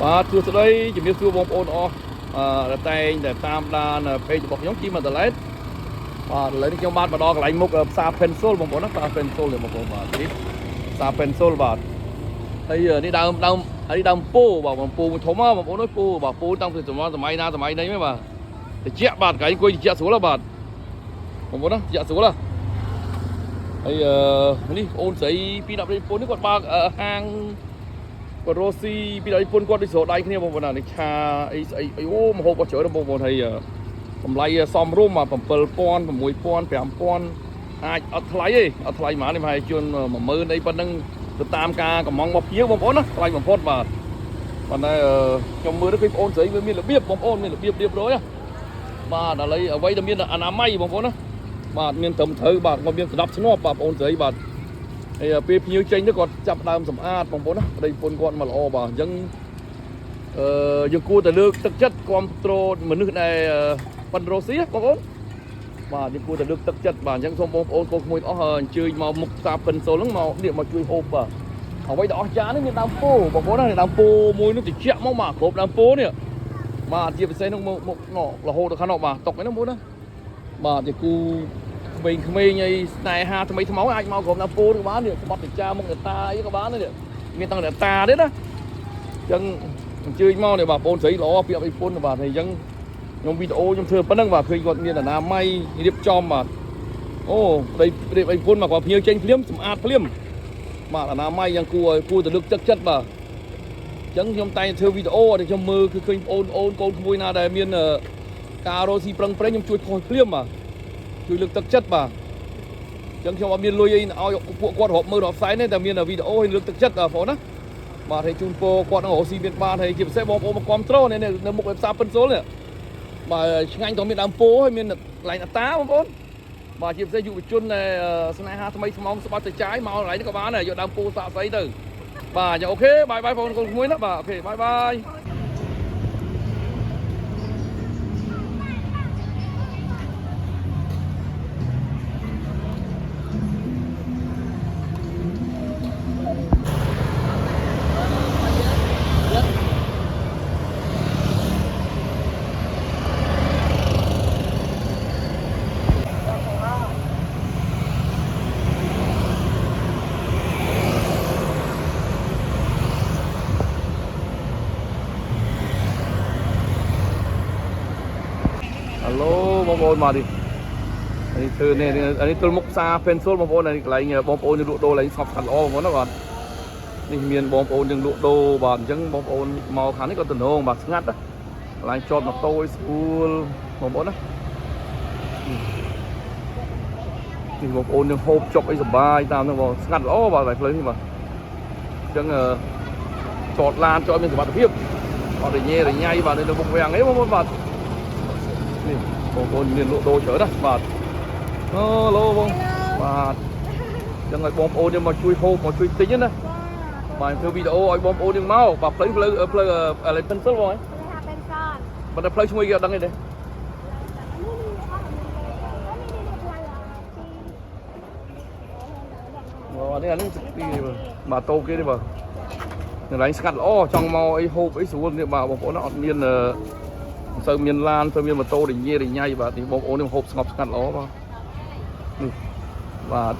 បាទសួស្តីជំរាបសួរបងប្អូនអស់តែងតែតាមដានពេករបស់ខ្ញុំជីម៉ាតឡេតបាទឥឡូវនេះខ្ញុំបានមកដល់កន្លែងមុខផ្សារ Pencil បងប្អូនណាផ្សារ Pencil នេះបងប្អូនបាទនេះផ្សារ Pencil បាទហើយនេះដើមពោបាទបងពោធំបងប្អូនអើយពោបាទពោតាំងពីសម័យណាសម័យណីហ្នឹងបាទតិចបាទកន្លែងអង្គុយតិចស្រួលបាទបងប្អូនណាតិចស្រួលហើយនេះបងអូនស្រីពី10ប្រពន្ធនេះគាត់បើកហាងគាត់រស់ស៊ីពីដល់ប្រពន្ធគាត់ដូចស្រោដៃគ្នាបងប្អូនណានេះឆាអីស្អីអូមហូបគាត់ច្រើនបងប្អូនហើយតម្លៃសមរម្យបាទ7000 6000 5000អាចអត់ថ្លៃទេអត់ថ្លៃហ្មងនេះប្រហែលជួន10000អីប៉ុណ្ណឹងទៅតាមការកំងមកភៀវបងប្អូនណាថ្លៃបំផុតបាទប៉ុន្តែខ្ញុំមើលទៅឃើញបងប្អូនស្រីវាមានរបៀបបងប្អូនមានរបៀបរៀបរយបាទឥឡូវអ្វីដែលមានអនាម័យបងប្អូនណាបាទមានត្រឹមត្រូវបាទគាត់មានស្ដាប់ស្នាប់បាទបងប្អូនស្រីបាទហើយពេលភ្ញៀវចេញទៅគាត់ចាប់ដើមសម្អាតបងប្អូនណាប្តីប្រពន្ធគាត់មកល្អបាទអញ្ចឹងយើងគួរតែលើកទឹកចិត្តគ្រប់គ្រងមនុស្សដែលប៉ិនរស់ស៊ីបងប្អូនបាទយើងគួរតែលើកទឹកចិត្តបាទអញ្ចឹងសូមបងប្អូនកូនក្មួយអស់អញ្ជើញមកមុខផ្សារ Pencil ហ្នឹងមកជួយហូបបាទអ្វីដែលអស្ចារ្យនេះមានដើមពោបងប្អូនណាដើមពោមួយនោះតិចមកគ្រប់ដើមពោនេះបាទជាពិសេសនោះមករហូតដល់ខាងនោះបាទຕົកហ្នឹងបងប្អូនណាបាទជាគូក្មេងៗអីស្នេហាថ្មីថ្មោងអាចមកក្រុមដើមពោនេះបាននេះក្បត់តិចាមុខតាអីក៏បាននេះមានតាំងតាទៀតណាអញ្ចឹងអញ្ជើញមកនេះបាទបងប្អូនស្រីល្អពីអភិពន្ធបាទហើយអញ្ចឹងខ្ញុំវីដេអូខ្ញុំធ្វើប៉ុណ្ណឹងបាទឃើញគាត់មានអនាម័យរៀបចំបាទអូប្តីអភិពន្ធមកគាត់ភ្ញៀវចេញភ្លាមសម្អាតភ្លាមបាទអនាម័យយ៉ាងគួរទៅលើកទឹកចិត្តបាទអញ្ចឹងខ្ញុំតែងធ្វើវីដេអូđểខ្ញុំមើលគឺឃើញបងប្អូនកូនក្មួយណាដែលមានការរស់ស៊ីប្រឹងប្រែងខ្ញុំជួយខុសភ្លាមបាទជួយលើកទឹកចិត្តបាទអញ្ចឹងខ្ញុំអត់មានលុយអីឲ្យពួកគាត់រាប់មើលរាប់ផ្សាយទេតែមានវីដេអូឲ្យលើកទឹកចិត្តបងប្អូនណាបាទហើយជូនពរគាត់នឹងរស់ស៊ីមានបានហើយជាពិសេសបងប្អូនមកគ្រប់គ្រងនៅមុខផ្សារ Pencil នេះបាទឆ្ងាញ់ក៏មានដើមពោហើយមានកន្លែងអតាបងប្អូនបាទជាពិសេសយុវជនដែលស្នេហាថ្មីថ្មោងស្បាត់ទៅចាយមកកន្លែងនេះក៏បានដែរយកដើមពោសាកស្អីទៅបាទអញ្ចឹងអូខេបាយបងប្អូនកូនក្មួយណាបាទអូខេបាយហៅឡូបងប្អូនមកនេះនេះធ្វើនេះនេះទល់មុខផ្សារ Pencil បងប្អូននេះកន្លែងបងប្អូននឹងលក់ដូរកន្លែងស្ងប់ស្ងាត់ល្អបងប្អូនណាបាទនេះមានបងប្អូននឹងលក់ដូរបាទអញ្ចឹងបងប្អូនមកខាងនេះក៏ទំនងបាទស្ងាត់ណាកន្លែងចតម៉ូតូឲ្យស្រួលបងប្អូនណានេះបងប្អូននឹងហូបចុកអីសុបាយតាមហ្នឹងបងស្ងាត់ល្អបាទផ្លូវនេះបាទអញ្ចឹងចតឡានចតមានសុវត្ថិភាពអត់រញ៉េរញ៉ៃបាទនៅមុខវាំងអីបងប្អូនបាទនេះបងប្អូនមានលក់ដូរច្រើនណាបាទអូឡូបងបាទអញ្ចឹងឲ្យបងប្អូនយើងមកជួយហូបមកជួយទិញណាបាទធ្វើវីដេអូឲ្យបងប្អូនយើងមកបាទផ្លូវPencil បងហ៎បាទតែផ្លូវឈ្មោះគេអត់ដឹងទេនេះអានេះបាទតូបគេនេះបាទកន្លែងស្កាត់ល្អចង់មកអីហូបអីស្រួលនេះបាទបងប្អូនអត់មានសូវមានឡានសូវមានម៉ូតូរញ៉េរញ៉ៃបាទនេះបងប្អូននេះហូបស្ងប់ស្ងាត់ល្អបាទនេះបាទ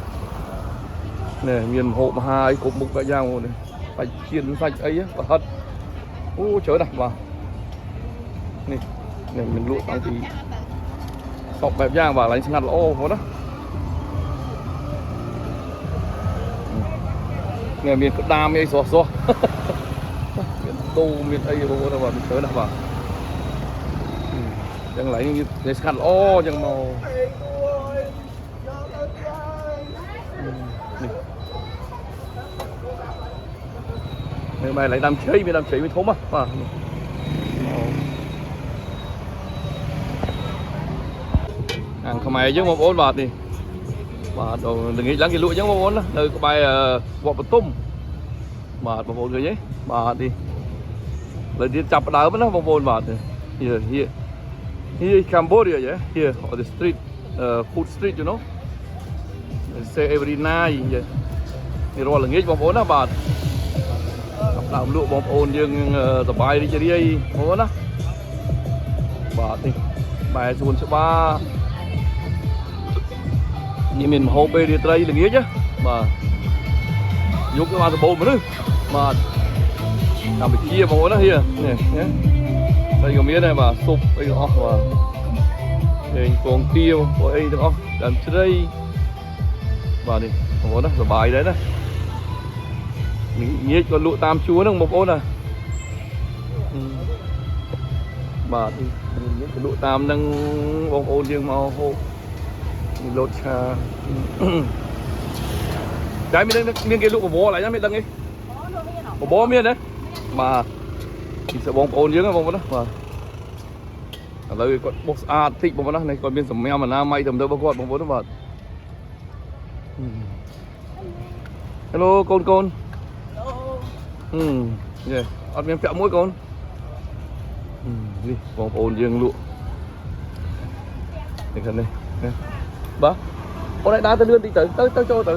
នេះមានហូបមហាអីគ្រប់មុខបែបយ៉ាងបងនេះបាច់ជៀនសាច់អីប្រហិតអូច្រើនណាស់បាទនេះមានលក់តាំងពីសពបែបយ៉ាងបាទកន្លែងស្ងាត់ល្អបងប្អូនណានេះមានក្តាមអីស្រស់មានដូមានអីបងប្អូនបាទច្រើនណាស់បាទចឹងឡើយនេះស្កាត់ល្អចឹងមកនេះបែរឡើយដើមជ្រៃមានដើមជ្រៃវាធំបាទអាងខ្មែរយើងបងប្អូនបាទនេះបាទល្ងាចឡើងគេលក់អញ្ចឹងបងប្អូនណានៅក្បែរវត្តបទុមបាទបងប្អូនឃើញទេបាទនេះលើទៀតចាប់ដើមណាបងប្អូនបាទHere is Cambodia, yeah. Here on the street, food street, you know. They say every night, yeah. នេះរាល់ល្ងាចបងប្អូនណាបាទ ដើមលក់បងប្អូនយើងសប្បាយរីករាយបងប្អូនណាបាទនេះបែរសួនច្បារនេះមានមហូបពេលរាត្រីល្ងាចបាទយកទៅបានសម្បូរមនុស្សបាទកម្ពុជាបងប្អូនណានេះđâyក៏មានដែរបាទស៊ុបអីទាំងអស់បាទឯងពងទាវពួកអីទាំងអស់ដើមជ្រៃបាទនេះបងប្អូនណាសប្បាយដែរណាងាយក៏លក់តាមជួរហ្នឹងបងប្អូនណាបាទងាយក៏លក់តាមហ្នឹងបងប្អូនយើងមកហូបនេះលោតឆាតែមានគេលក់បបរឡើយណាមានដឹងទេបបរមានទេបាទពីសបងប្អូនយើងបងប្អូនណាបាទឥឡូវគាត់បោះស្អាតតិចបងប្អូនណានេះគាត់មានសម្ញាំអនាម័យទៅរបស់គាត់បងប្អូនណាបាទ Hello កូនកូនយេអត់មានពាក់មួយកូននេះបងប្អូនយើងលក់នេះខាងនេះបាទអូនឲ្យដើរទៅលឿនតិចទៅចូលទៅ